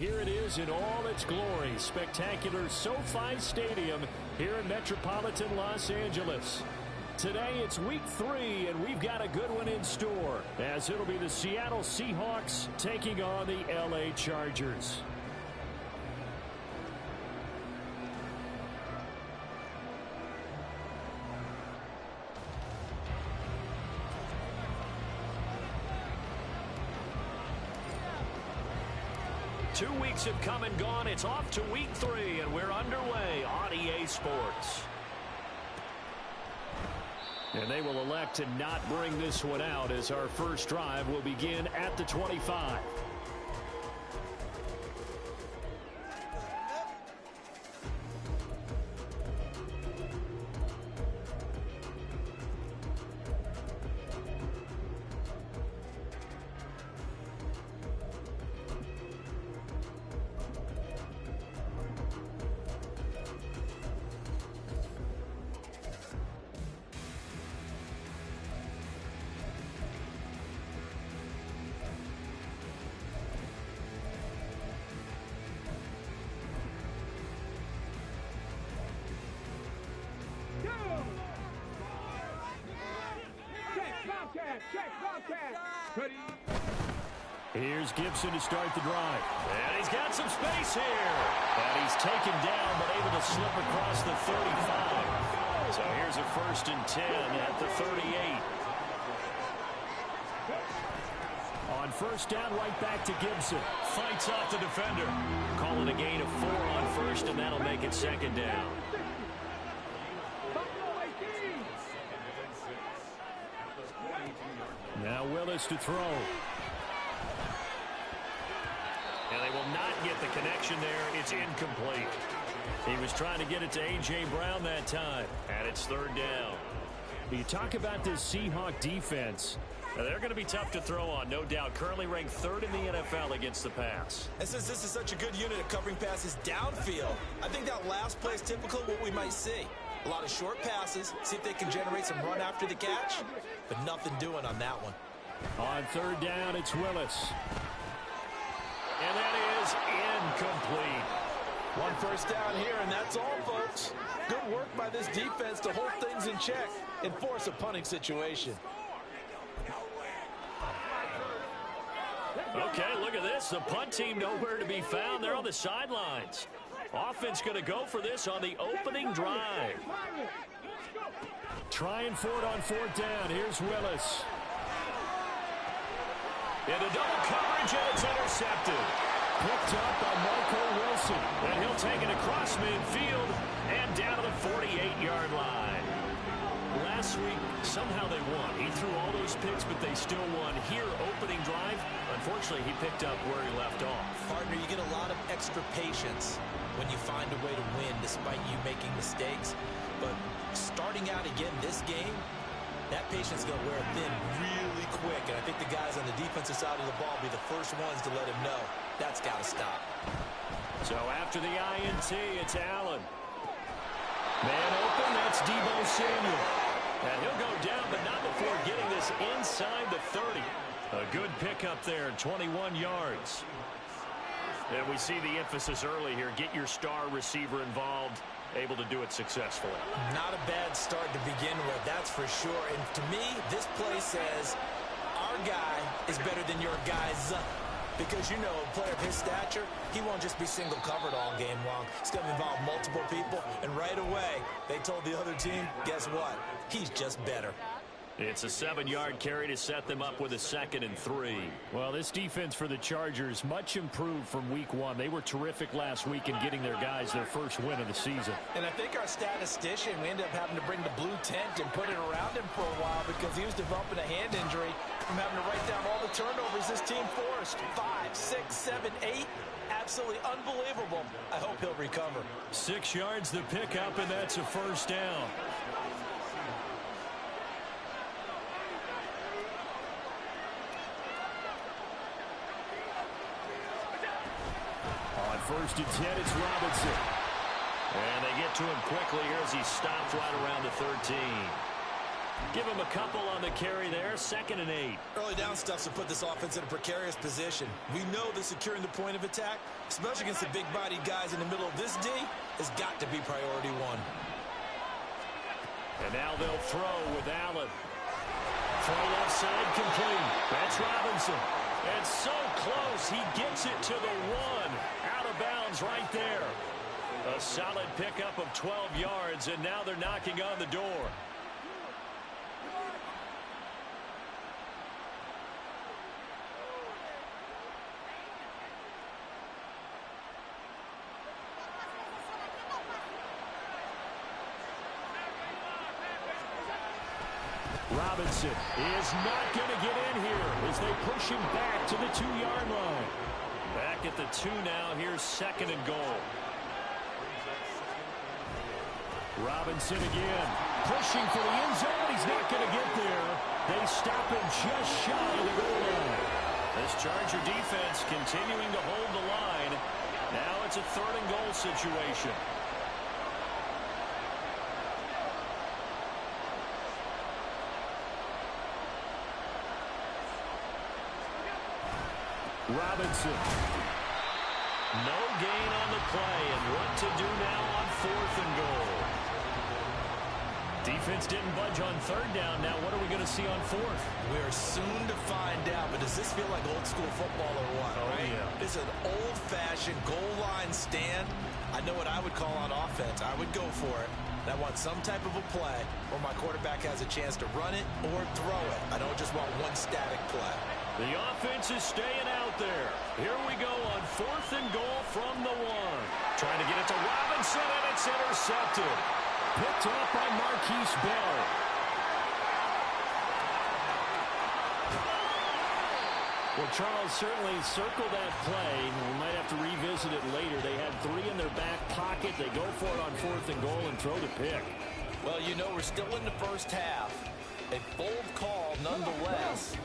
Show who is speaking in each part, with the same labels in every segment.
Speaker 1: Here it is in all its glory. Spectacular SoFi Stadium here in metropolitan Los Angeles. Today it's week 3, and we've got a good one in store, as it'll be the Seattle Seahawks taking on the LA Chargers. Two weeks have come and gone. It's off to week 3, and we're underway on EA Sports. And they will elect to not bring this one out, as our first drive will begin at the 25.
Speaker 2: 2.
Speaker 1: Here's Gibson to start the drive. And he's got some space here. And he's taken down, but able to slip across the 35. So here's a 1st and 10 at the 38. On first down, right back to Gibson. Fights off the defender. Call it a gain of 4 on first, and that'll make it 2nd down. Now Willis to throw. And they will not get the connection there. It's incomplete. He was trying to get it to A.J. Brown that time. And it's 3rd down. You talk about this Seahawk defense. Now, they're going to be tough to throw on, no doubt. Currently ranked 3rd in the NFL against the pass.
Speaker 3: And since this is such a good unit of covering passes downfield, I think that last play is typical of what we might see. A lot of short passes, see if they can generate some run after the catch, but nothing doing on that one.
Speaker 1: On 3rd down, it's Willis. And that is incomplete.
Speaker 3: 1 first down here, and that's all, folks. Good work by this defense to hold things in check and force a punting situation.
Speaker 1: Okay, look at this. The punt team nowhere to be found. They're on the sidelines. Offense going to go for this on the opening drive. Trying for it on 4th down. Here's Willis. Into double coverage, and it's intercepted. Picked up by Marco Wilson. And he'll take it across midfield and down to the 48-yard line. Last week, somehow they won. He threw all those picks, but they still won. Here, opening drive, unfortunately, he picked up where he left off.
Speaker 3: Partner, you get a lot of extra patience when you find a way to win despite you making mistakes. But starting out again this game, that patience is going to wear thin really quick. And I think the guys on the defensive side of the ball will be the first ones to let him know that's got to stop.
Speaker 1: So after the INT, it's Allen. Man open, that's Deebo Samuel. And he'll go down, but not before getting this inside the 30. A good pickup there, 21 yards. And we see the emphasis early here. Get your star receiver involved, able to do it successfully.
Speaker 3: Not a bad start to begin with, that's for sure. And to me, this play says our guy is better than your guys. Because, you know, a player of his stature, he won't just be single covered all game long. It's going to involve multiple people. And right away, they told the other team, guess what? He's just better.
Speaker 1: It's a 7-yard carry to set them up with a 2nd and 3. Well, this defense for the Chargers, much improved from week 1. They were terrific last week in getting their guys their first win of the season.
Speaker 3: And I think our statistician, we ended up having to bring the blue tent and put it around him for a while because he was developing a hand injury from having to write down all the turnovers this team forced. 5, 6, 7, 8. Absolutely unbelievable. I hope he'll recover.
Speaker 1: 6 yards the pickup, and that's a 1st down. On 1st and 10, it's Robinson. And they get to him quickly here as he stopped right around the 13. Give him a couple on the carry there. 2nd and 8.
Speaker 3: Early down stuff to put this offense in a precarious position. We know that securing the point of attack, especially against the big-bodied guys in the middle of this D, has got to be priority one.
Speaker 1: And now they'll throw with Allen. Throw left side complete. That's Robinson. And so close, he gets it to the 1. Out of bounds right there. A solid pickup of 12 yards, and now they're knocking on the door. Robinson is not going to get in here as they push him back to the 2-yard line. Back at the 2 now. Here's 2nd and goal. Robinson again. Pushing for the end zone. He's not going to get there. They stop him just shy of the goal line. This Charger defense continuing to hold the line. Now it's a 3rd and goal situation. Robinson. No gain on the play, and what to do now on 4th and goal. Defense didn't budge on 3rd down. Now what are we going to see on 4th?
Speaker 3: We're soon to find out, but does this feel like old school football or what?
Speaker 1: Oh,
Speaker 3: right?
Speaker 1: yeah.
Speaker 3: It's an old-fashioned goal line stand. I know what I would call on offense. I would go for it. And I want some type of a play where my quarterback has a chance to run it or throw it. I don't just want one static play.
Speaker 1: The offense is staying out there. Here we go on 4th and goal from the 1. Trying to get it to Robinson, and it's intercepted. Picked up by Marquise Bell. Well, Charles certainly circled that play. We might have to revisit it later. They had 3 in their back pocket. They go for it on 4th and goal and throw the pick.
Speaker 3: Well, you know, we're still in the first half. A bold call nonetheless.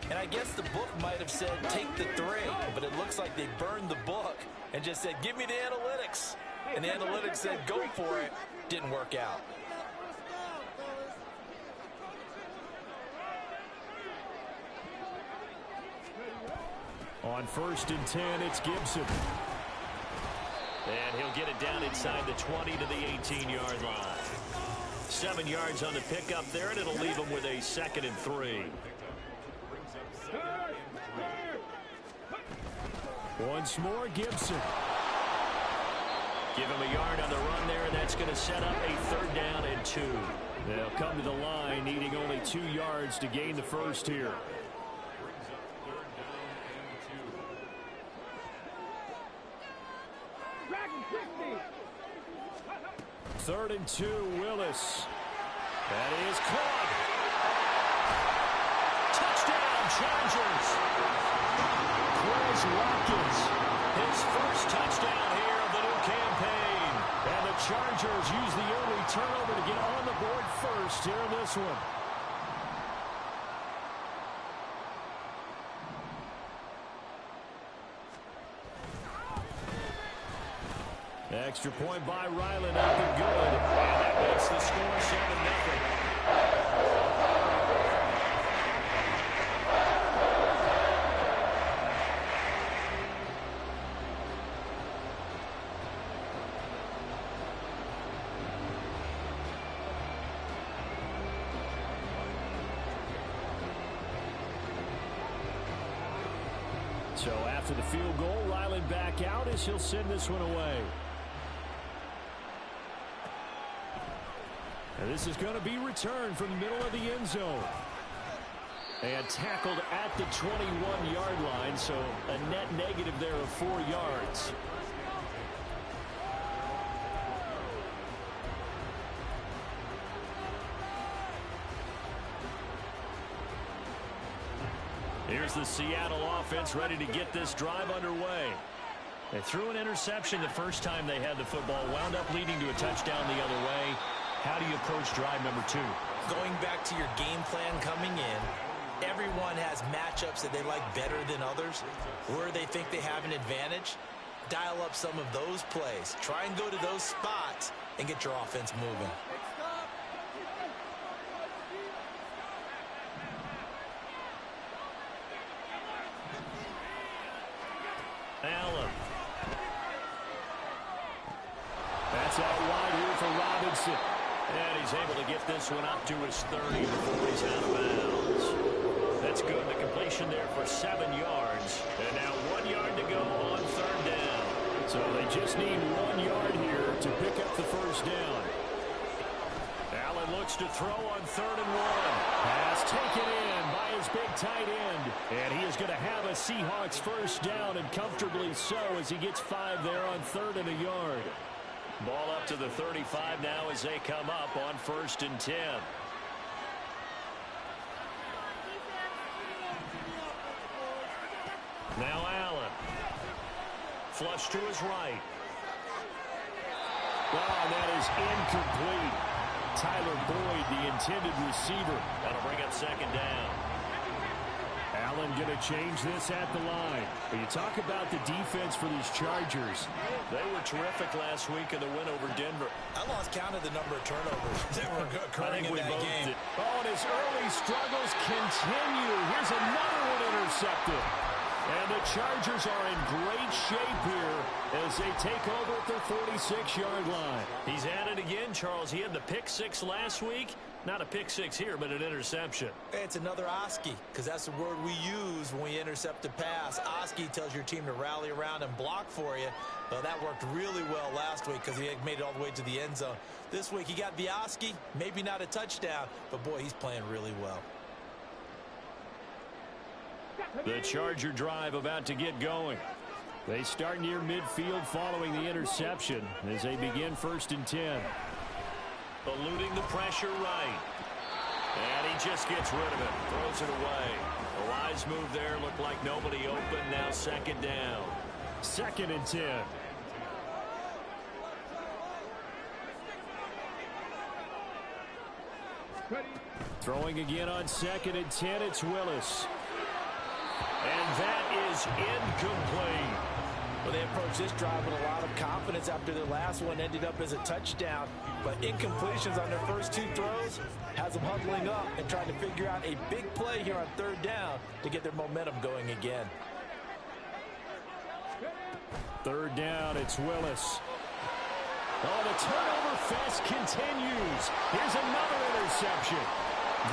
Speaker 3: And I guess the book might have said take the 3, but it looks like they burned the book and just said give me the analytics. And the analytics said go for it. Didn't work out.
Speaker 1: On 1st and 10, it's Gibson. And he'll get it down inside the 20 to the 18-yard line. 7 yards on the pickup there, and it'll leave him with a 2nd and 3. Once more, Gibson. Give him a yard on the run there, and that's going to set up a 3rd down and 2. They'll come to the line, needing only 2 yards to gain the first here. Third and 2, Willis. That is caught. Touchdown, Chargers. Quez Watkins, his first touchdown here of the new campaign. And the Chargers use the early turnover to get on the board first here in this one. Extra point by Ryland up and good. And that makes the score 7-0. So after the field goal, Ryland back out as he'll send this one away. And this is going to be returned from the middle of the end zone. And tackled at the 21-yard line, so a net negative there of 4 yards. Here's the Seattle offense ready to get this drive underway. They threw an interception the first time they had the football, wound up leading to a touchdown the other way. How do you approach drive number 2?
Speaker 3: Going back to your game plan coming in, everyone has matchups that they like better than others. Where they think they have an advantage, dial up some of those plays. Try and go to those spots and get your offense moving.
Speaker 1: It's out wide here for Robinson. And he's able to get this one up to his 30 before he's out of bounds. That's good. The completion there for 7 yards. And now 1 yard to go on third down. So they just need 1 yard here to pick up the first down. Allen looks to throw on 3rd and 1. Pass taken in by his big tight end. And he is going to have a Seahawks first down, and comfortably so, as he gets 5 there on 3rd and a yard. Ball up to the 35 now as they come up on 1st and 10. Now Allen. Flush to his right. Oh, that is incomplete. Tyler Boyd, the intended receiver. That'll bring up 2nd down. Allen going to change this at the line. But you talk about the defense for these Chargers. They were terrific last week in the win over Denver.
Speaker 3: I lost count of the number of turnovers that were occurring in that game.
Speaker 1: Oh, and his early struggles continue. Here's another one intercepted. And the Chargers are in great shape here as they take over at their 46-yard line. He's at it again, Charles. He had the pick 6 last week. Not a pick 6 here, but an interception.
Speaker 3: It's another Oski, because that's the word we use when we intercept a pass. Oski tells your team to rally around and block for you. Well, that worked really well last week because he had made it all the way to the end zone. This week he got the Oski, maybe not a touchdown, but boy, he's playing really well.
Speaker 1: The Charger drive about to get going. They start near midfield following the interception as they begin 1st and 10. Eluding the pressure right. And he just gets rid of it. Throws it away. A wise move there. Looked like nobody open. Now 2nd down. 2nd and 10. Throwing again on 2nd and 10. It's Willis. And that is incomplete.
Speaker 3: Well, they approached this drive with a lot of confidence after their last one ended up as a touchdown. But incompletions on their first 2 throws has them huddling up and trying to figure out a big play here on 3rd down to get their momentum going again.
Speaker 1: 3rd down, it's Willis. Oh, the turnover fest continues. Here's another interception.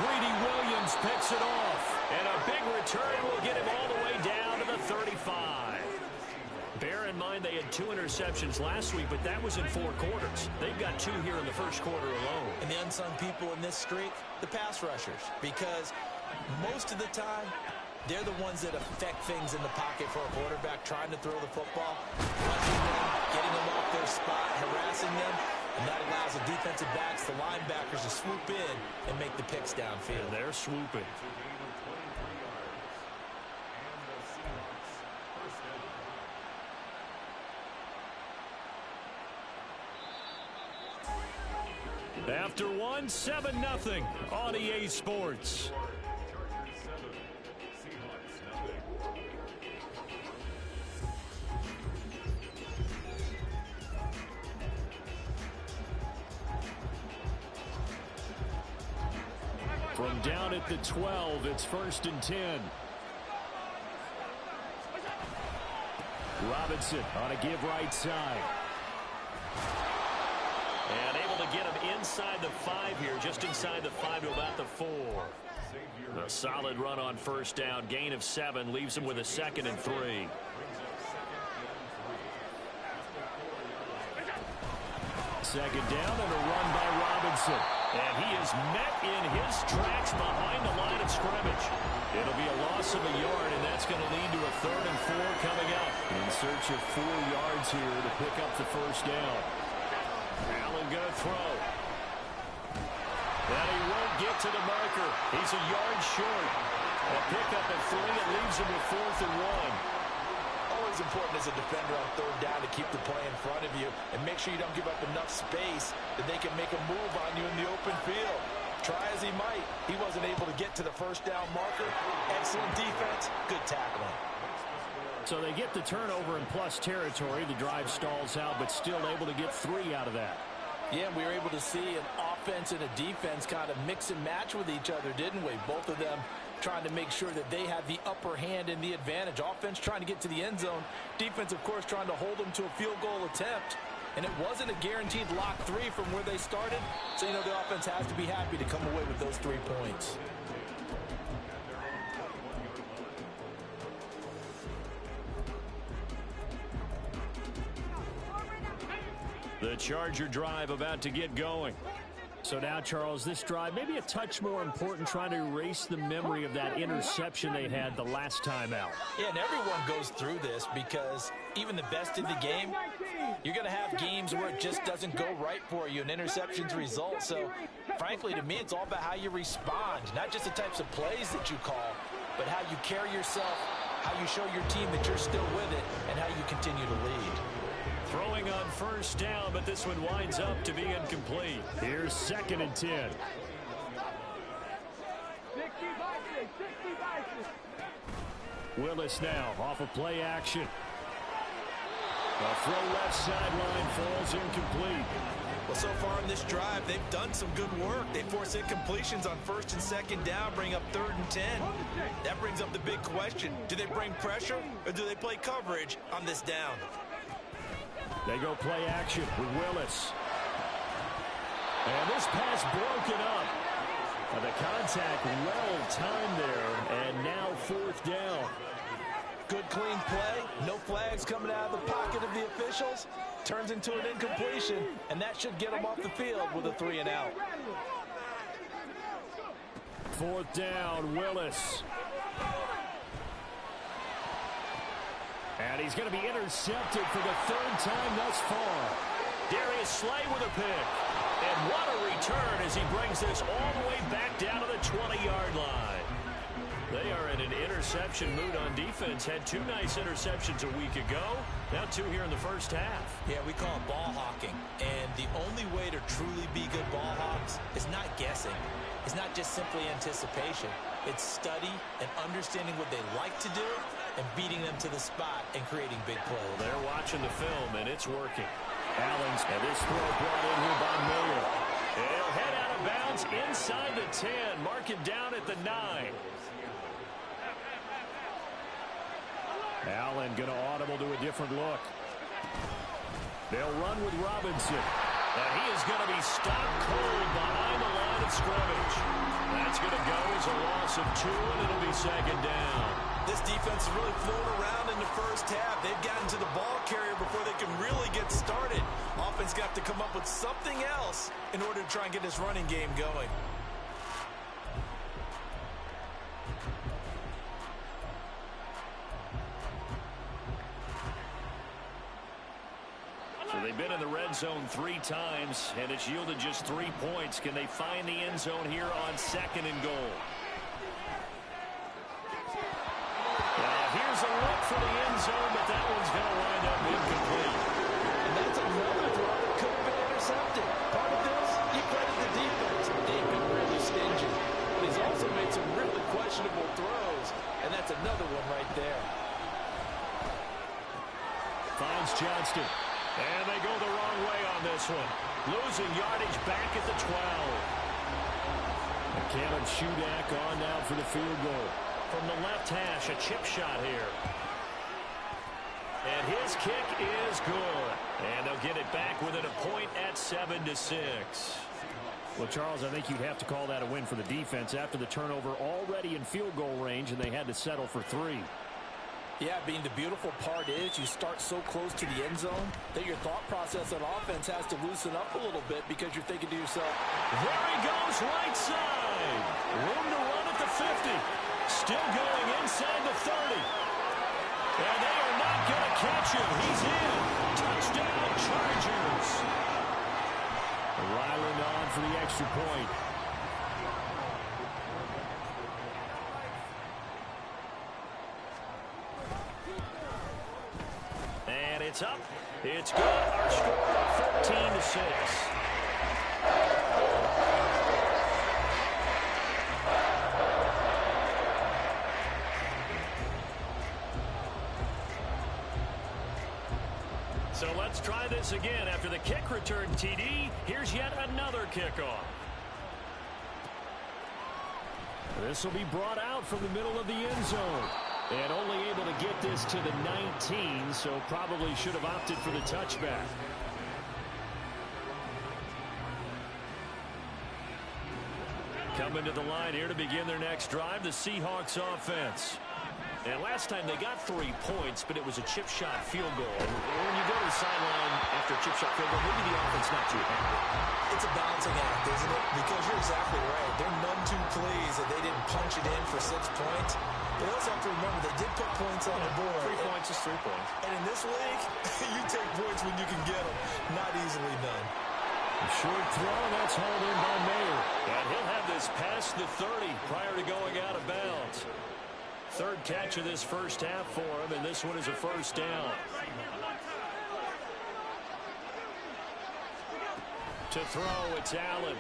Speaker 1: Greedy Williams picks it off. And a big return will get him all the way down to the 35. Bear in mind they had 2 interceptions last week, but that was in 4 quarters. They've got 2 here in the first quarter alone.
Speaker 3: And the unsung people in this streak, the pass rushers, because most of the time, they're the ones that affect things in the pocket for a quarterback trying to throw the football, rushing them, getting them off their spot, harassing them, and that allows the defensive backs, the linebackers to swoop in and make the picks downfield.
Speaker 1: And they're swooping. After 1, 7-0 on EA Sports. From down at the 12, it's 1st and 10. Robinson on a give right side. And able to get him inside the 5 here, just inside the 5 to about the 4. A solid run on 1st down, gain of 7, leaves him with a 2nd and 3. Second down and a run by Robinson. And he is met in his tracks behind the line of scrimmage. It'll be a loss of a yard, and that's going to lead to a 3rd and 4 coming up. In search of 4 yards here to pick up the first down. Allen going to throw. And he won't get to the marker. He's a yard short. A pickup at 3. It leaves him with 4th and 1.
Speaker 3: Always important as a defender on 3rd down to keep the play in front of you and make sure you don't give up enough space that they can make a move on you in the open field. Try as he might, he wasn't able to get to the first down marker. Excellent defense, good tackling.
Speaker 1: So they get the turnover in plus territory. The drive stalls out, but still able to get 3 out of that.
Speaker 3: Yeah, we were able to see an offense and a defense kind of mix and match with each other, didn't we? Both of them trying to make sure that they have the upper hand and the advantage. Offense trying to get to the end zone. Defense, of course, trying to hold them to a field goal attempt. And it wasn't a guaranteed lock 3 from where they started. So, you know, the offense has to be happy to come away with those 3 points.
Speaker 1: The Charger drive about to get going.
Speaker 2: So now, Charles, this drive maybe a touch more important, trying to erase the memory of that interception they had the last time out.
Speaker 3: Yeah, and everyone goes through this because even the best in the game, you're going to have games where it just doesn't go right for you, and interceptions result. So, frankly, to me, it's all about how you respond, not just the types of plays that you call, but how you carry yourself, how you show your team that you're still with it, and how you continue to lead.
Speaker 1: Throwing on first down, but this one winds up to be incomplete.
Speaker 2: Here's 2nd and 10. Willis now off of play action.
Speaker 1: A throw left sideline falls incomplete.
Speaker 3: Well, so far in this drive, they've done some good work. They force incompletions on 1st and 2nd down, bring up 3rd and 10. That brings up the big question. Do they bring pressure or do they play coverage on this down?
Speaker 2: They go play action with Willis.
Speaker 1: And this pass broken up. And the contact well timed there. And now 4th down.
Speaker 3: Good clean play. No flags coming out of the pocket of the officials. Turns into an incompletion. And that should get them off the field with a 3 and out.
Speaker 2: 4th down, Willis. And he's going to be intercepted for the 3rd time thus far.
Speaker 1: Darius Slay with a pick. And what a return as he brings this all the way back down to the 20-yard line. They are in an interception mood on defense. Had 2 nice interceptions a week ago. Now 2 here in the first half.
Speaker 3: Yeah, we call it ball hawking. And the only way to truly be good ball hawks is not guessing. It's not just simply anticipation. It's study and understanding what they like to do and beating them to the spot and creating big plays.
Speaker 1: Well, they're watching the film, and it's working. Allens, and this throw brought in here by Miller. And he'll head out of bounds inside the 10. Mark it down at the 9.
Speaker 2: Allen going to audible to a different look. They'll run with Robinson.
Speaker 1: And he is going to be stopped cold behind the line of scrimmage. That's going to go as a loss of 2, and it'll be 2nd down.
Speaker 3: This defense is really flown around in the first half. They've gotten to the ball carrier before they can really get started. Offense got to come up with something else in order to try and get this running game going.
Speaker 1: So they've been in the red zone 3 times, and it's yielded just 3 points. Can they find the end zone here on 2nd and goal? Here's a look for the end zone, but that one's going to wind up incomplete.
Speaker 3: And that's another throw that could have been intercepted. Part of this, you credit the defense. They've been really stingy. But he's also made some really questionable throws, and that's another one right there.
Speaker 1: Finds Johnston. And they go the wrong way on this one. Losing yardage back at the 12.
Speaker 2: And Caleb Shudak on now for the field goal.
Speaker 1: From the left hash, a chip shot here. And his kick is good. And they'll get it back within a point at 7-6.
Speaker 2: Well, Charles, I think you'd have to call that a win for the defense after the turnover already in field goal range, and they had to settle for 3.
Speaker 3: Yeah, the beautiful part is you start so close to the end zone that your thought process on offense has to loosen up a little bit because you're thinking to yourself,
Speaker 1: there he goes right side. Room to run at the 50. Still going inside the 30. And they are not going to catch him. He's in. Touchdown, Chargers.
Speaker 2: Ryland on for the extra point.
Speaker 1: And it's up. It's good. Our score 14-6. So let's try this again. After the kick return TD, here's yet another kickoff.
Speaker 2: This will be brought out from the middle of the end zone. And only able to get this to the 19, so probably should have opted for the touchback.
Speaker 1: Coming to the line here to begin their next drive, the Seahawks offense. And last time they got 3 points, but it was a chip shot field goal. When you go to the sideline after a chip shot field goal, maybe the offense not too happy.
Speaker 3: It's a balancing act, isn't it? Because you're exactly right. They're none too pleased that they didn't punch it in for 6 points. But also have to remember they did put points on the board.
Speaker 1: 3 points is 3 points.
Speaker 3: And in this league, you take points when you can get them. Not easily done.
Speaker 2: A short throw, that's hauled in by Mayer.
Speaker 1: And he'll have this past the 30 prior to going out of bounds. 3rd catch of this first half for him, and this one is a first down. To throw, it's Allen.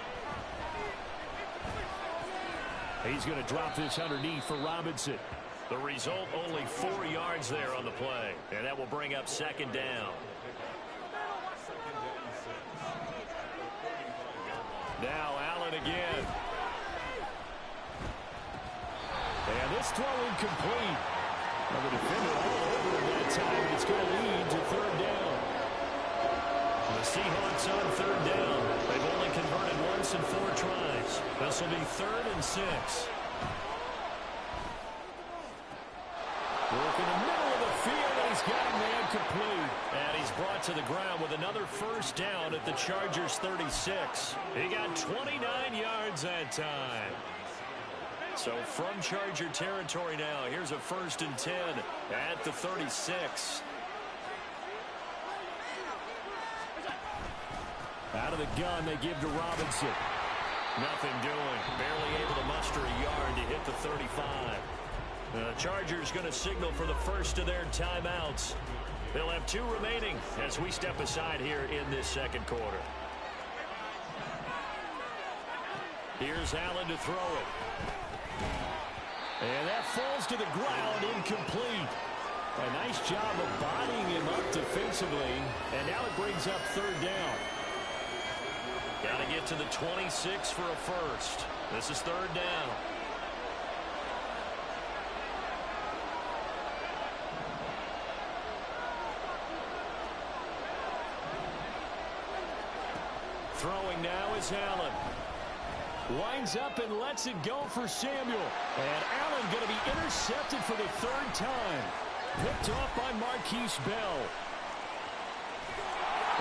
Speaker 2: He's going to drop this underneath for Robinson.
Speaker 1: The result, only 4 yards there on the play, and that will bring up 2nd down. Now Allen again.
Speaker 2: And this throw incomplete. Well, the defender all over him that time, and it's going to lead to 3rd down.
Speaker 1: The Seahawks on 3rd down. They've only converted once in 4 tries. This will be 3rd and 6.
Speaker 2: Work in the middle of the field, and he's got a man complete.
Speaker 1: And he's brought to the ground with another first down at the Chargers' 36. He got 29 yards that time. So from Charger territory now, here's a 1st and 10 at the 36.
Speaker 2: Out of the gun, they give to Robinson.
Speaker 1: Nothing doing. Barely able to muster a yard to hit the 35. The Chargers going to signal for the first of their timeouts. They'll have 2 remaining as we step aside here in this 2nd quarter. Here's Allen to throw it.
Speaker 2: And that falls to the ground, incomplete. A nice job of bodying him up defensively. And now it brings up 3rd down.
Speaker 1: Got to get to the 26 for a first. This is 3rd down. Throwing now is Allen.
Speaker 2: Winds up and lets it go for Samuel. And Allen going to be intercepted for the 3rd time. Picked off by Marquise Bell.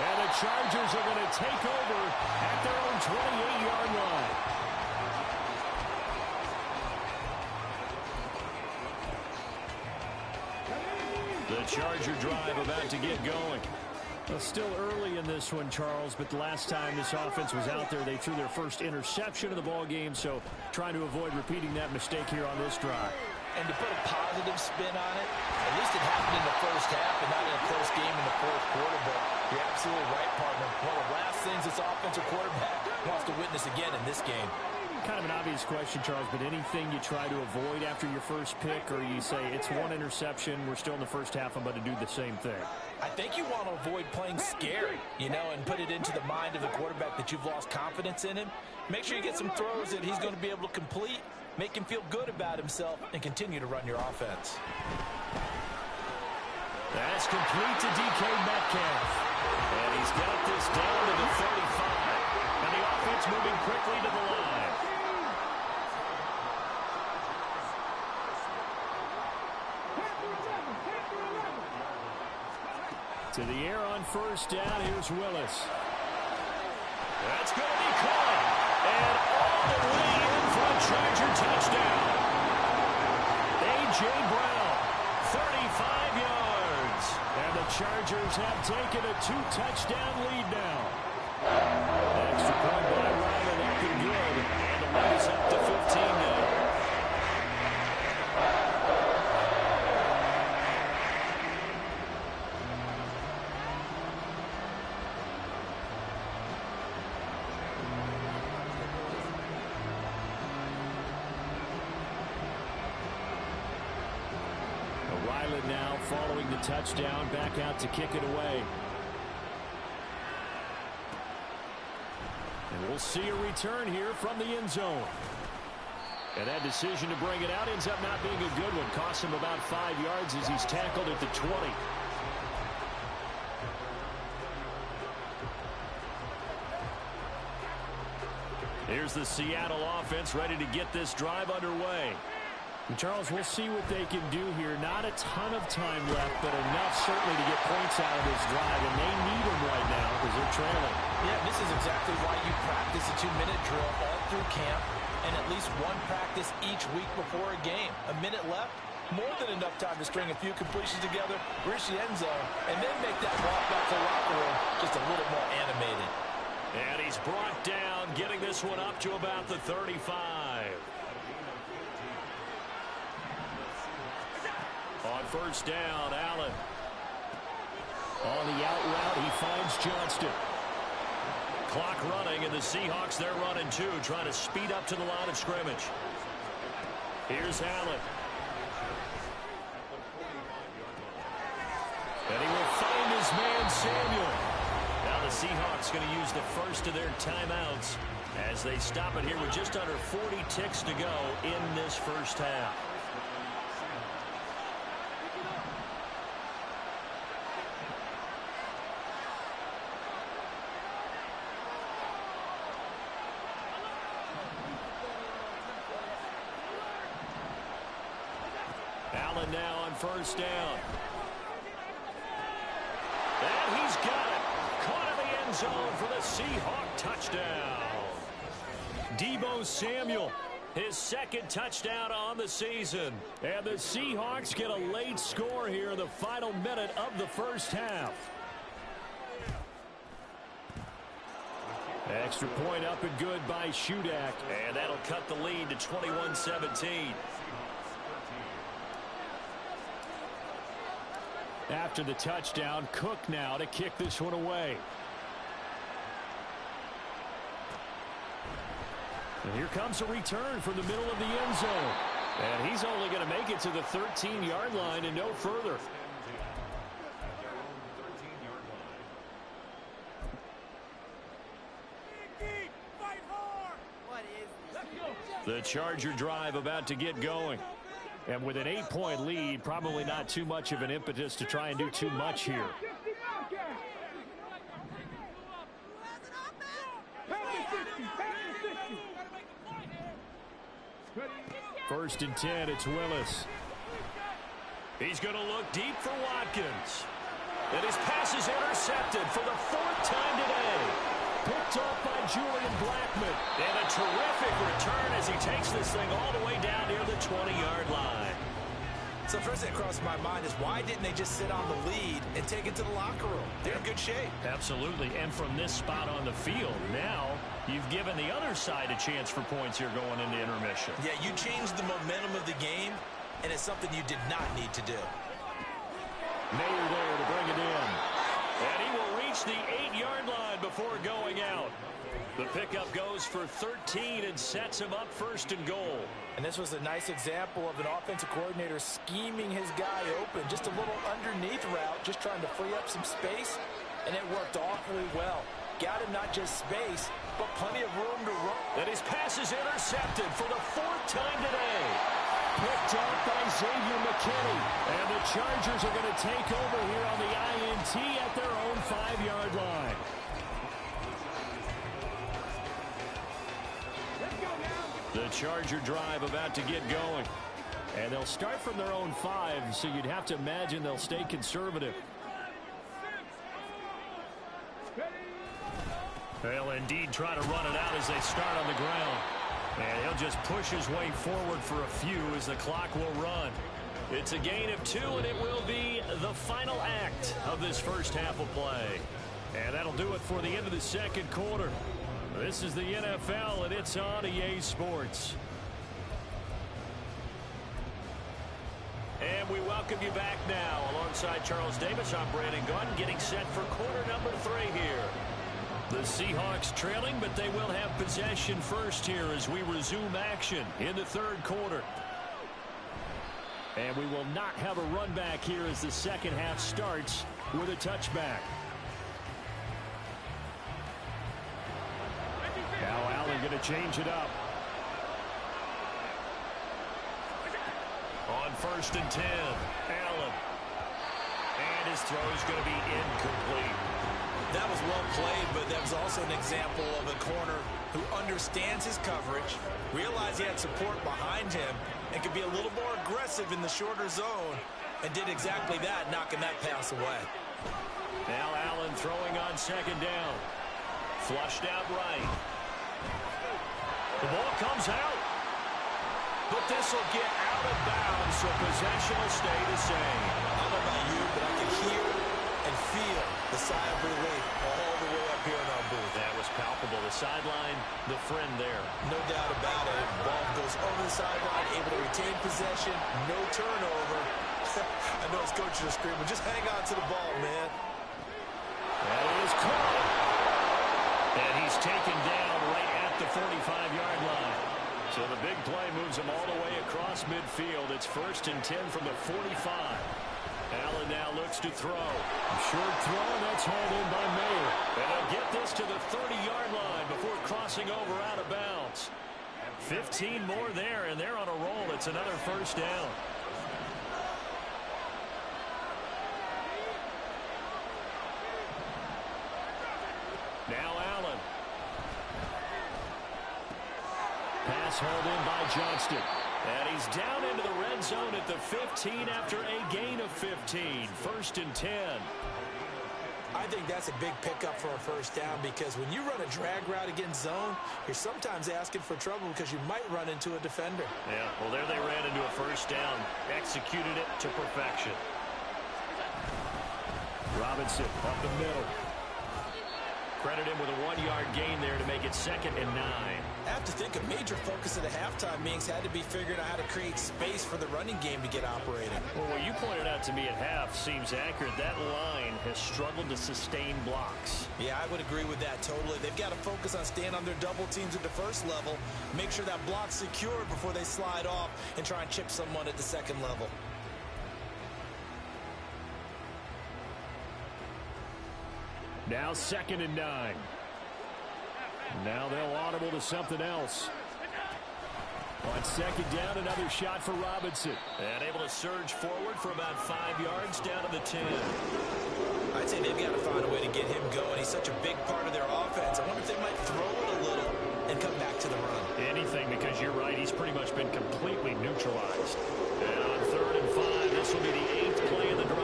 Speaker 2: And the Chargers are going to take over at their own 28-yard line.
Speaker 1: The Charger drive about to get going.
Speaker 2: Well, still early in this one, Charles, but the last time this offense was out there, they threw their first interception of the ball game, so trying to avoid repeating that mistake here on this drive.
Speaker 3: And to put a positive spin on it, at least it happened in the first half and not in a close game in the 4th quarter, but you're absolutely right, partner. One of the last things this offensive quarterback wants to witness again in this game.
Speaker 2: Kind of an obvious question, Charles, but anything you try to avoid after your first pick, or you say it's 1 interception, we're still in the first half, I'm going to do the same thing?
Speaker 3: I think you want to avoid playing scary, and put it into the mind of the quarterback that you've lost confidence in him. Make sure you get some throws that he's going to be able to complete, make him feel good about himself, and continue to run your offense.
Speaker 1: That's complete to DK Metcalf. And he's got this down to the 35. And the offense moving quickly to the line.
Speaker 2: To the air on first down, here's Willis.
Speaker 1: That's going to be caught. And all the way in for a Charger touchdown. A.J. Brown, 35 yards.
Speaker 2: And the Chargers have taken a 2-touchdown lead now. Extra point by Ryman, up and good.
Speaker 1: And the lead is up to 15 now.
Speaker 2: Ryland now following the touchdown, back out to kick it away. And we'll see a return here from the end zone. And that decision to bring it out ends up not being a good one. Costs him about 5 yards as he's tackled at the 20. Here's the Seattle offense ready to get this drive underway. And Charles, we'll see what they can do here. Not a ton of time left, but enough certainly to get points out of this drive, and they need them right now because they're trailing.
Speaker 3: Yeah, this is exactly why you practice a 2-minute drill all through camp and at least one practice each week before a game. A minute left, more than enough time to string a few completions together, reach the end zone, and then make that walk back to the locker room just a little more animated.
Speaker 1: And he's brought down, getting this one up to about the 35. On first down, Allen.
Speaker 2: On the out route, he finds Johnston.
Speaker 1: Clock running, and the Seahawks, they're running too, trying to speed up to the line of scrimmage. Here's Allen. And he will find his man, Samuel. Now the Seahawks going to use the first of their timeouts as they stop it here with just under 40 ticks to go in this first half. Allen now on first down. And he's got it. Caught in the end zone for the Seahawk touchdown. Deebo Samuel, his second touchdown on the season.
Speaker 2: And the Seahawks get a late score here in the final minute of the first half. Extra point up and good by Shudak.
Speaker 1: And that'll cut the lead to 21-17.
Speaker 2: After the touchdown, Cook now to kick this one away. And here comes a return from the middle of the end zone. And he's only going to make it to the 13-yard line and no further. The Charger drive about to get going. And with an 8-point lead, probably not too much of an impetus to try and do too much here. First and 10, it's Willis.
Speaker 1: He's going to look deep for Watkins. And his pass is intercepted for the 4th time today.
Speaker 2: Picked off by Julian Blackmon.
Speaker 1: And a terrific return as he takes this thing all the way down near the 20-yard line.
Speaker 3: So first thing that crossed my mind is why didn't they just sit on the lead and take it to the locker room? They're in good shape.
Speaker 1: Absolutely. And from this spot on the field, now you've given the other side a chance for points here going into intermission.
Speaker 3: Yeah, you changed the momentum of the game, and it's something you did not need to do.
Speaker 2: Mayer there to bring it in.
Speaker 1: And he will reach the 8-yard line before going out. The pickup goes for 13 and sets him up first and goal.
Speaker 3: And this was a nice example of an offensive coordinator scheming his guy open. Just a little underneath route, just trying to free up some space, and it worked awfully well. Got him not just space, but plenty of room to run.
Speaker 1: And his pass is intercepted for the 4th time today.
Speaker 2: Picked off by Xavier McKinney. And the Chargers are going to take over here on the INT at their own 5-yard line. The Charger drive about to get going. And they'll start from their own 5, so you'd have to imagine they'll stay conservative.
Speaker 1: They'll indeed try to run it out as they start on the ground. And he'll just push his way forward for a few as the clock will run. It's a gain of 2, and it will be the final act of this first half of play. And that'll do it for the end of the second quarter. This is the NFL, and it's on EA Sports. And we welcome you back now. Alongside Charles Davis, I'm Brandon Gunn, getting set for quarter number 3 here. The Seahawks trailing, but they will have possession first here as we resume action in the third quarter.
Speaker 2: And we will not have a run back here as the second half starts with a touchback. Now Allen going to change it up.
Speaker 1: On first and 10, Allen. And his throw is going to be incomplete.
Speaker 3: That was well played, but that was also an example of a corner who understands his coverage, realized he had support behind him, and could be a little more aggressive in the shorter zone, and did exactly that, knocking that pass away.
Speaker 1: Now Allen throwing on second down. Flushed out right. The ball comes out. But this will get out of bounds, so possession will stay the same.
Speaker 3: I don't know about you, but I can hear and feel the sigh of relief all the way up here in our booth.
Speaker 1: That was palpable. The sideline, the friend there.
Speaker 3: No doubt about it. Ball goes over the sideline, able to retain possession, no turnover. I know his coaches are screaming, just hang on to the ball, man.
Speaker 1: That is caught. And he's taken down right at the 45-yard line. So the big play moves him all the way across midfield. It's 1st and 10 from the 45. Allen now looks to throw.
Speaker 2: Short throw, and that's hauled in by Mayer.
Speaker 1: And he'll get this to the 30-yard line before crossing over out of bounds. 15 more there, and they're on a roll. It's another first down. Now Allen. Pass hauled in by Johnston. And he's down into the red zone at the 15 after a gain of 15. 1st and 10.
Speaker 3: I think that's a big pickup for a first down because when you run a drag route against zone, you're sometimes asking for trouble because you might run into a defender.
Speaker 1: Yeah, well, there they ran into a first down. Executed it to perfection.
Speaker 2: Robinson up the middle.
Speaker 1: Credit him with a 1-yard gain there to make it 2nd and 9.
Speaker 3: I have to think a major focus of the halftime meetings had to be figuring out how to create space for the running game to get operating.
Speaker 1: Well, what you pointed out to me at half seems accurate. That line has struggled to sustain blocks.
Speaker 3: Yeah, I would agree with that totally. They've got to focus on staying on their double teams at the first level, make sure that block's secure before they slide off and try and chip someone at the second level.
Speaker 2: Now 2nd and 9. Now they'll audible to something else. On 2nd down, another shot for Robinson.
Speaker 1: And able to surge forward for about 5 yards down to the 10.
Speaker 3: I'd say they've got to find a way to get him going. He's such a big part of their offense. I wonder if they might throw it a little and come back to the run.
Speaker 1: Anything, because you're right. He's pretty much been completely neutralized. And on 3rd and 5, this will be the 8th play of the drive.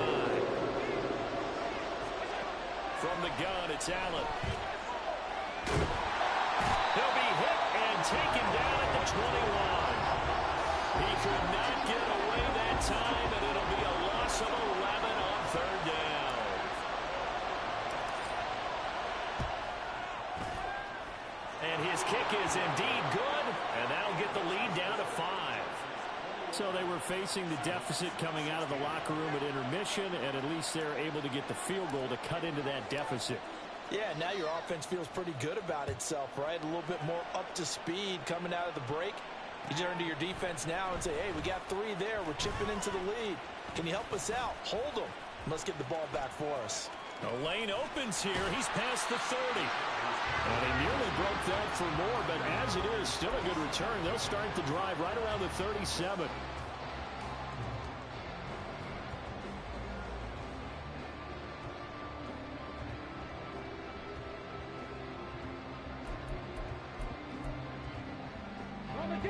Speaker 1: From the gun, it's Allen. He'll be hit and taken down at the 21. He could not get away that time, and it'll be a loss of 11 on 3rd down. And his kick is indeed good, and that'll get the lead down to 5.
Speaker 2: So they were facing the deficit coming out of the locker room at intermission, and at least they're able to get the field goal to cut into that deficit.
Speaker 3: Yeah, now your offense feels pretty good about itself, right? A little bit more up to speed coming out of the break. You turn to your defense now and say, hey, we got 3 there. We're chipping into the lead. Can you help us out? Hold them. Let's get the ball back for us.
Speaker 1: The lane opens here. He's past the 30. And he nearly broke that for more, but as it is, still a good return. They'll start the drive right around the 37.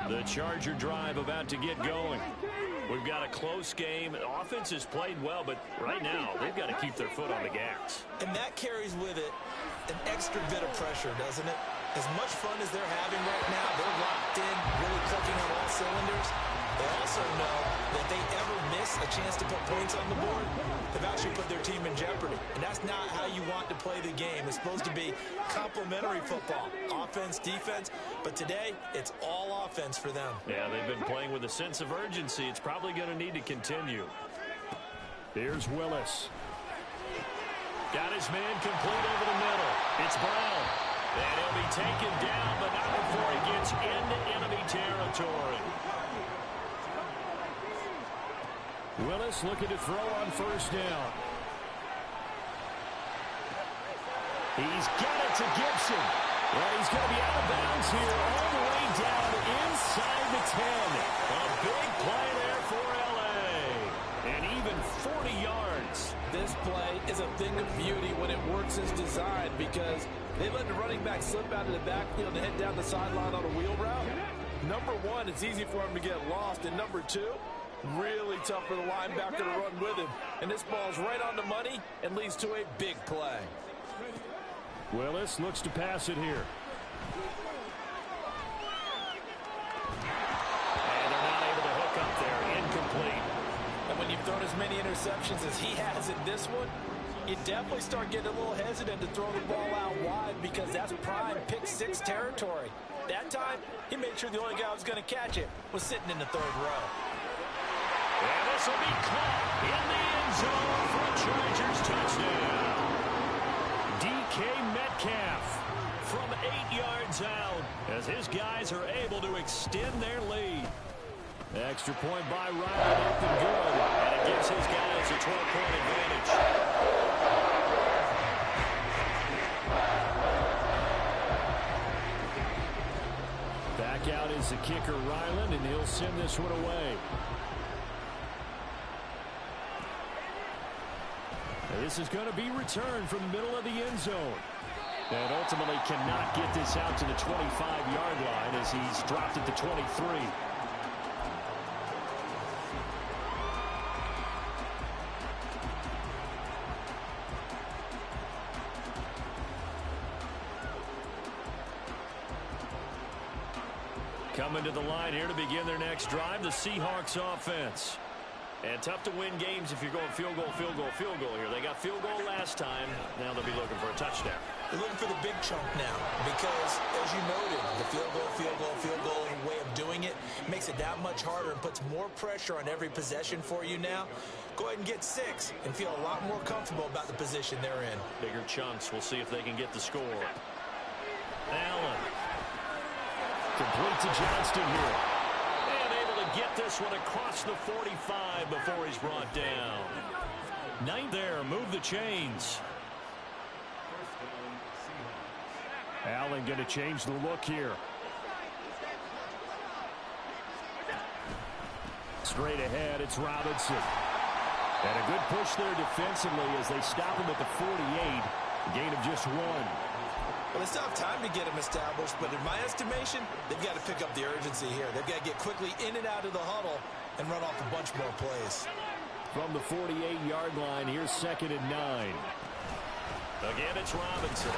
Speaker 1: The Charger drive about to get going. We've got a close game. The offense has played well, but right now they've got to keep their foot on the gas.
Speaker 3: And that carries with it an extra bit of pressure, doesn't it? As much fun as they're having right now, they're locked in, really clicking on all cylinders. They also know that if they ever miss a chance to put points on the board, they've actually put their team in jeopardy. And that's not how you want to play the game. It's supposed to be complementary football, offense, defense. But today, it's all offense for them.
Speaker 1: Yeah, they've been playing with a sense of urgency. It's probably going to need to continue.
Speaker 2: Here's Willis.
Speaker 1: Got his man complete over the middle. It's Brown. And he'll be taken down, but not before he gets into enemy territory.
Speaker 2: Willis looking to throw on 1st down.
Speaker 1: He's got it to Gibson. Well, he's going to be out of bounds here all the way down inside the 10. A big play there for L.A. And even 40 yards.
Speaker 3: This play is a thing of beauty when it works as designed because they let the running back slip out of the backfield and head down the sideline on a wheel route. Number one, it's easy for him to get lost. And number two, really tough for the linebacker to run with him. And this ball's right on the money and leads to a big play.
Speaker 2: Willis looks to pass it here.
Speaker 1: And they're not able to hook up there. Incomplete.
Speaker 3: And when you've thrown as many interceptions as he has in this one, you definitely start getting a little hesitant to throw the ball out wide because that's prime pick six territory. That time, he made sure the only guy who was going to catch it was sitting in the third row.
Speaker 1: And this will be caught in the end zone for a Chargers touchdown.
Speaker 2: DK Metcalf
Speaker 1: From 8 yards out as his guys are able to extend their lead.
Speaker 2: Extra point by Ryan up and good.
Speaker 1: And it gives his guys a 12-point advantage.
Speaker 2: Back out is the kicker, Ryland, and he'll send this one away. And this is going to be returned from the middle of the end zone. And ultimately cannot get this out to the 25-yard line as he's dropped at the 23.
Speaker 1: Coming to the line here to begin their next drive, the Seahawks offense. And tough to win games if you're going field goal, field goal, field goal here. They got field goal last time. Now they'll be looking for a touchdown.
Speaker 3: They're looking for the big chunk now because, as you noted, the field goal way of doing it makes it that much harder and puts more pressure on every possession for you now. Go ahead and get 6 and feel a lot more comfortable about the position they're in.
Speaker 1: Bigger chunks. We'll see if they can get the score. Allen.
Speaker 2: Complete to Johnston here.
Speaker 1: And able to get this one across the 45 before he's brought down. 9 there. Move the chains.
Speaker 2: Allen going to change the look here. Straight ahead, it's Robinson. And a good push there defensively as they stop him at the 48. A gain of just 1.
Speaker 3: Well, they still have time to get him established, but in my estimation, they've got to pick up the urgency here. They've got to get quickly in and out of the huddle and run off a bunch more plays.
Speaker 2: From the 48-yard line, here's 2nd and 9.
Speaker 1: Again, it's Robinson.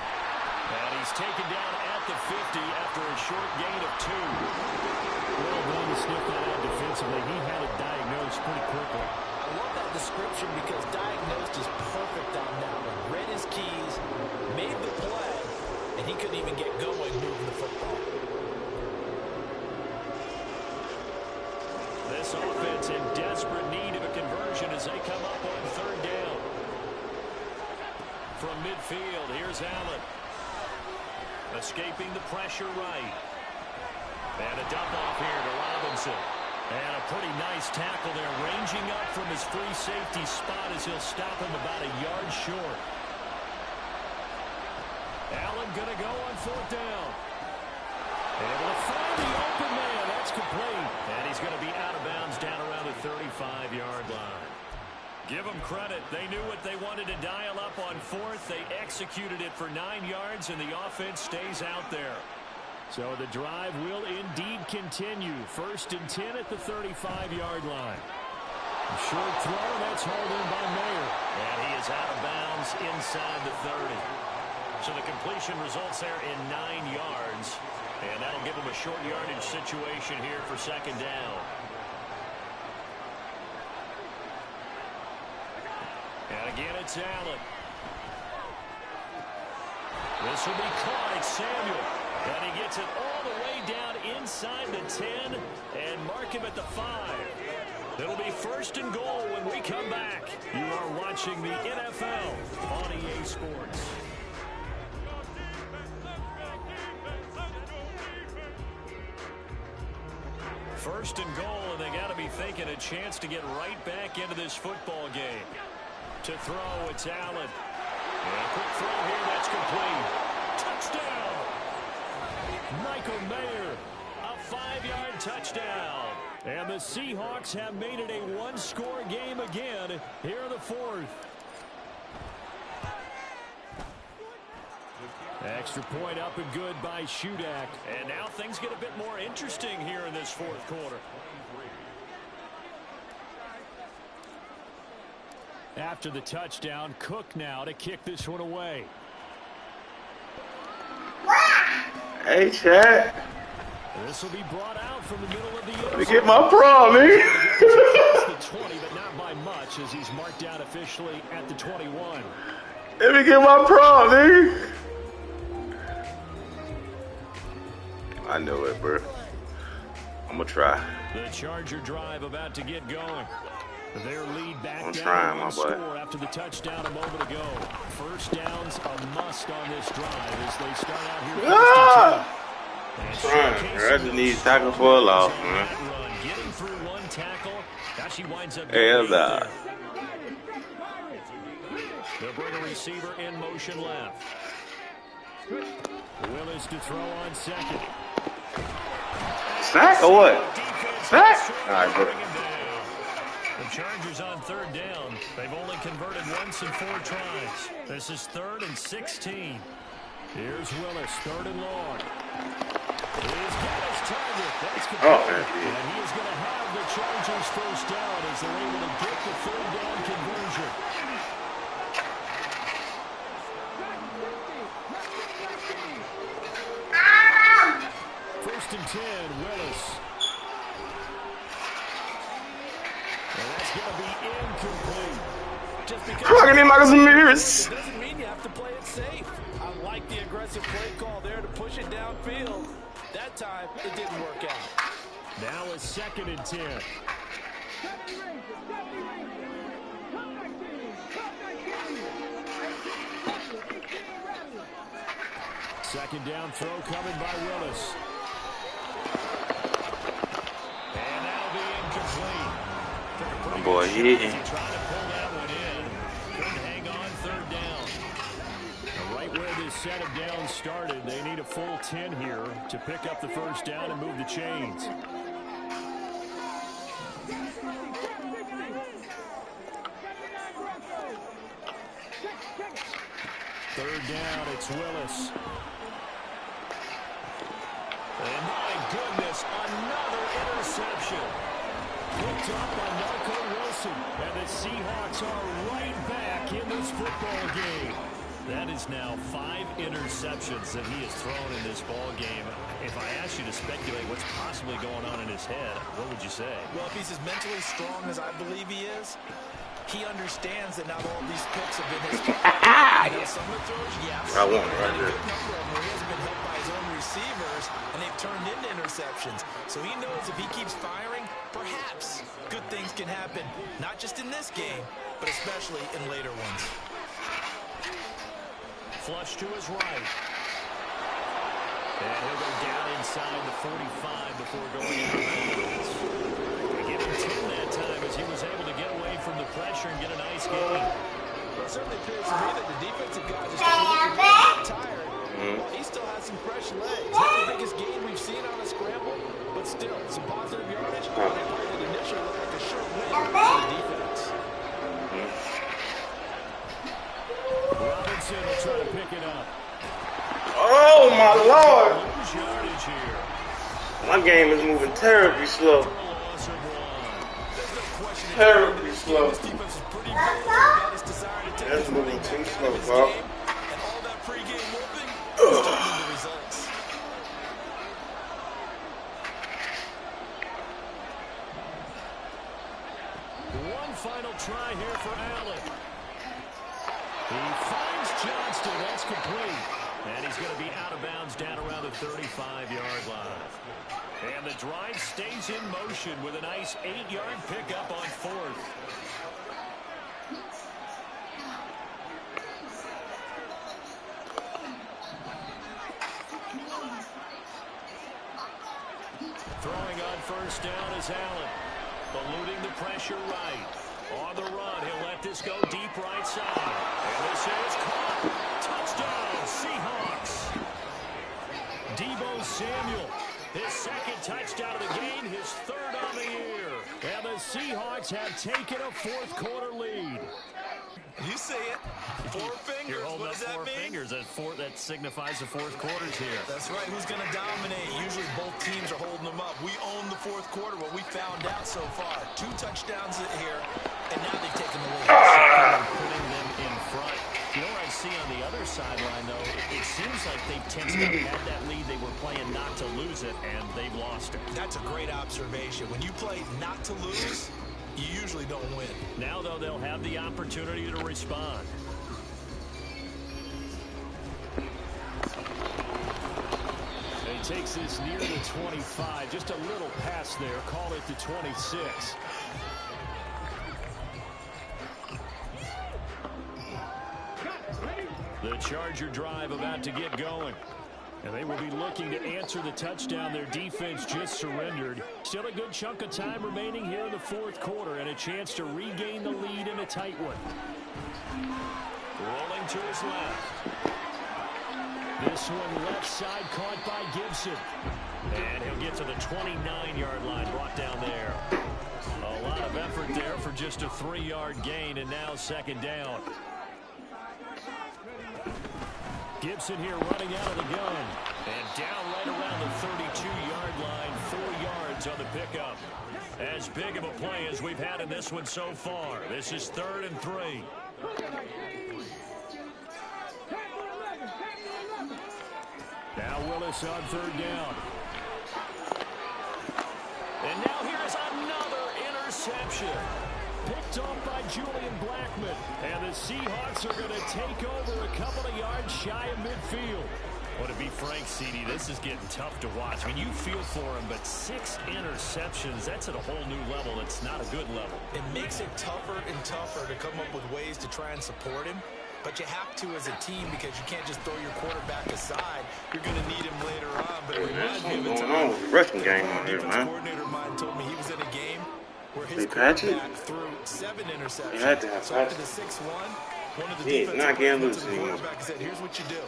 Speaker 1: And he's taken down at the 50 after a short gain of 2.
Speaker 2: Well done to sniff that out defensively. He had it diagnosed pretty quickly.
Speaker 3: I love that description because diagnosed is perfect on that one. Read his keys, made the play, and he couldn't even get going moving the football.
Speaker 1: This offense in desperate need of a conversion as they come up on 3rd down. From midfield, here's Allen. Escaping the pressure right. And a dump off here to Robinson. And a pretty nice tackle there, ranging up from his free safety spot as he'll stop him about a yard short. Allen going to go on 4th down. Able to find the open man. That's complete. And he's going to be out of bounds down around the 35-yard line. Give them credit. They knew what they wanted to dial up on 4th. They executed it for 9 yards, and the offense stays out there.
Speaker 2: So the drive will indeed continue. 1st and 10 at the 35-yard line. A short throw, that's hauled in by Mayer.
Speaker 1: And he is out of bounds inside the 30. So the completion results there in 9 yards. And that'll give them a short yardage situation here for 2nd down. And again, it's Allen. This will be Clyde Samuel. And he gets it all the way down inside the 10 and mark him at the 5. It'll be 1st and goal when we come back. You are watching the NFL on EA Sports. First and goal, and they got to be thinking a chance to get right back into this football game. To throw, it's Allen. And a quick throw here, that's complete. Touchdown!
Speaker 2: Michael Mayer, a 5-yard touchdown. And the Seahawks have made it a 1-score game again here in the 4th. Extra point up and good by Shudak.
Speaker 1: And now things get a bit more interesting here in this fourth quarter.
Speaker 2: After the touchdown, Cook now to kick this one away.
Speaker 4: Hey, Chad.
Speaker 2: This will be brought out from the middle of the
Speaker 4: Let me get my pro, nigga.
Speaker 2: the 20, but not by much, as he's marked down officially at the 21.
Speaker 4: Let me get my pro, nigga. I know it, bro. I'm gonna try.
Speaker 2: The Charger drive about to get going. Their lead back
Speaker 4: I'm
Speaker 2: down
Speaker 4: trying,
Speaker 2: one
Speaker 4: my boy.
Speaker 2: score after the touchdown a moment ago. First down's a must on this drive as they start out here.
Speaker 4: I'm trying, bro. I just need to tackle for a loss, man.
Speaker 2: Getting through one tackle. Now she winds up.
Speaker 4: Hell nah.
Speaker 2: They'll bring a receiver in motion left. Willis to throw on second.
Speaker 4: Snack or what? Snack? All right, bro.
Speaker 2: The Chargers on third down. They've only converted once in 4 tries. This is 3rd and 16. Here's Willis, 3rd and long. He's got his target. That's complete. And he is going to have the Chargers first down as they're able to get the 3rd down conversion. First and 10, Willis. And that's going to be incomplete. Just because
Speaker 4: Plugging in like some mirrors.
Speaker 3: It doesn't mean you have to play it safe. I like the aggressive play call there to push it downfield. That time, it didn't work out.
Speaker 2: Now a 2nd and 10. Second down throw coming by Willis. And that'll be incomplete.
Speaker 4: My boy hitting.
Speaker 2: Trying to pull that one in. Couldn't hang on 3rd down. Right where this set of downs started, they need a full 10 here to pick up the first down and move the chains. Third down, it's Willis. And my goodness, another interception. Picked up by Marco Wilson. And the Seahawks are right back in this football game. That is now 5 interceptions that he has thrown in this ball game. If I asked you to speculate what's possibly going on in his head, what would you say?
Speaker 3: Well, if he's as mentally strong as I believe he is, he understands that not all these picks have been his fault. Some of the throws, yes.
Speaker 4: I want it right
Speaker 3: A
Speaker 4: there.
Speaker 3: good number of them where he hasn't been helped by his own receivers, and they've turned into interceptions. So he knows if he keeps firing, perhaps good things can happen, not just in this game, but especially in later ones.
Speaker 2: Flush to his right. And he'll go down inside the 45 before going out of bounds. They give him 10 that time as he was able to get away from the pressure and get a nice gain.
Speaker 3: Well, it certainly appears to me that the defensive guys are starting to look a little bit tired. He still has some fresh legs. Not the biggest gain we've seen on a scramble, but still, some positive yardage. They played it initially looked like a short win for the defense.
Speaker 2: Robinson will try to pick it up.
Speaker 4: Oh, my Lord.
Speaker 2: Lose yardage here.
Speaker 4: My game is moving terribly slow.
Speaker 2: For a loss of 1.
Speaker 4: Terribly slow.
Speaker 3: This defense is pretty good. Got his desire to take
Speaker 4: That's
Speaker 3: this
Speaker 4: moving
Speaker 3: lead
Speaker 4: too
Speaker 3: back
Speaker 4: slow,
Speaker 3: out of his
Speaker 4: Bob.
Speaker 3: game, and all that pregame whooping is turning into results.
Speaker 2: One final try here for Allen. He finds Johnston. That's complete. And he's going to be out of bounds down around the 35-yard line. And the drive stays in motion with a nice 8-yard pickup on 4th. Throwing on first down is Allen. Eluding the pressure right. On the run, he'll let this go deep right side. And this is caught. Touchdown, Seahawks. Deebo Samuel, his 2nd touchdown of the game, his 3rd on the year. And the Seahawks have taken a 4th quarter lead.
Speaker 3: You see it. 4 fingers.
Speaker 2: You're holding
Speaker 3: what
Speaker 2: up
Speaker 3: does that
Speaker 2: 4
Speaker 3: mean?
Speaker 2: fingers. That signifies the fourth quarter's here.
Speaker 3: That's right. Who's going to dominate? Usually both teams are holding them up. We own the fourth quarter. What we found out so far. 2 touchdowns here, and now they've taken the lead.
Speaker 2: Putting them in front. You know what I see on the other sideline, though? It seems like they've tensed up, had that lead. They were playing not to lose it, and they've lost it.
Speaker 3: That's a great observation. When you play not to lose, you usually don't win.
Speaker 2: Now, though, they'll have the opportunity to respond. He takes this near the 25. Just a little pass there. Call it the 26. The Charger drive about to get going. And they will be looking to answer the touchdown their defense just surrendered. Still a good chunk of time remaining here in the fourth quarter and a chance to regain the lead in a tight one. Rolling to his left. This one left side caught by Gibson. And he'll get to the 29-yard line, brought down there. A lot of effort there for just a 3-yard gain, and now second down. Gibson here running out of the gun. And down right around the 32-yard line, 4 yards on the pickup. As big of a play as we've had in this one so far. This is 3rd and 3. Now Willis on 3rd down. And now here's another interception. Picked off by Julian Blackmon. And the Seahawks are going to take over a couple of yards shy of midfield. Well, to be frank, CD, this is getting tough to watch. I mean, you feel for him, but 6 interceptions, that's at a whole new level. It's not a good level.
Speaker 3: It makes it tougher and tougher to come up with ways to try and support him. But you have to as a team because you can't just throw your quarterback aside. You're going to need him later on. But it reminds me of a time
Speaker 4: with the rushing game on here, man.
Speaker 3: Coordinator of mine told me he was in a game where his
Speaker 4: Patchy?
Speaker 3: quarterback threw 7 interceptions.
Speaker 4: You had to have
Speaker 3: so after the 6-1, one of the defensive
Speaker 4: not getting
Speaker 3: players
Speaker 4: loose
Speaker 3: went to the
Speaker 4: anymore.
Speaker 3: quarterback and said, here's what you do.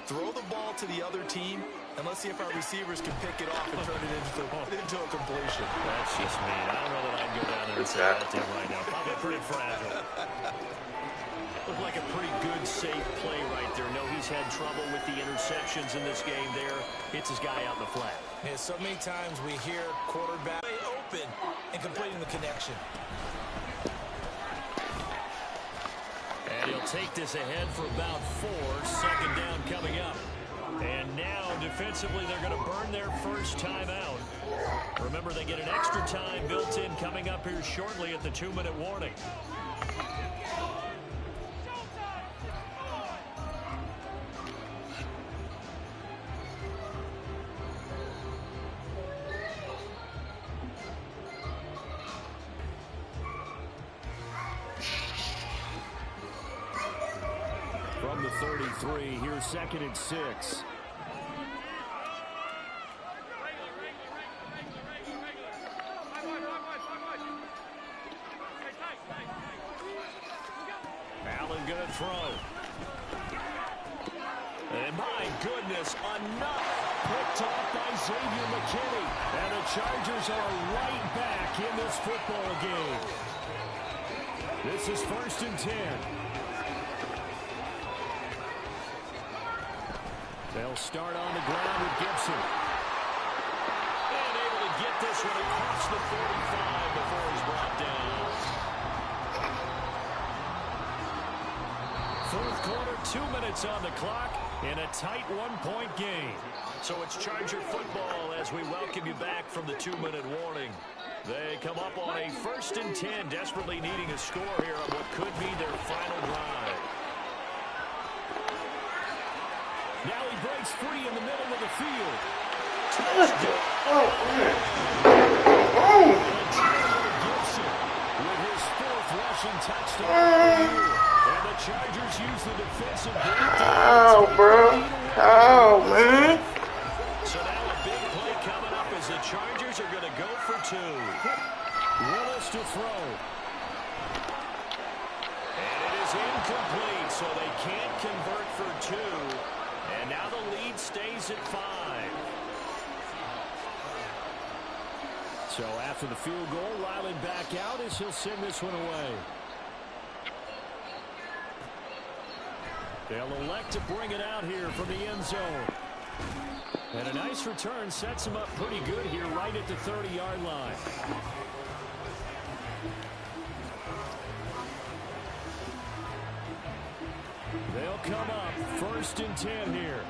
Speaker 3: Throw the ball to the other team, and let's see if our receivers can pick it off and turn it into a completion.
Speaker 2: That's just mean. I don't know that I'd go down there and say that to him right now. Probably pretty fragile. Looked like a pretty good, safe play right there. No, he's had trouble with the interceptions in this game there. Hits his guy out in the flat.
Speaker 3: Yeah, so many times we hear quarterback open and completing the connection.
Speaker 2: And he'll take this ahead for about 4. Second down coming up. And now, defensively, they're going to burn their first time out. Remember, they get an extra time built in coming up here shortly at the 2-minute warning. From the 33, here's 2nd and 6. Allen gonna throw. And my goodness, enough picked off by Xavier McKinney. And the Chargers are right back in this football game. This is 1st and 10. They'll start on the ground with Gibson. And able to get this one across the 45 before he's brought down. Fourth quarter, 2 minutes on the clock in a tight 1-point game. So it's Charger football as we welcome you back from the 2-minute warning. They come up on a 1st and 10, desperately needing a score here on what could be their final drive. Now he breaks free in the middle of the field. Gibson with his 4th rushing touchdown of the year. And the Chargers use the defensive breakdown.
Speaker 4: Oh, bro. Oh, man.
Speaker 2: So now a big play coming up as the Chargers are going to go for 2. Willis to throw. And it is incomplete, so they can't convert for 2. And now the lead stays at 5. So after the field goal, Ryland back out as he'll send this one away. They'll elect to bring it out here from the end zone. And a nice return sets him up pretty good here right at the 30-yard line. They'll come up 1st and 10 here.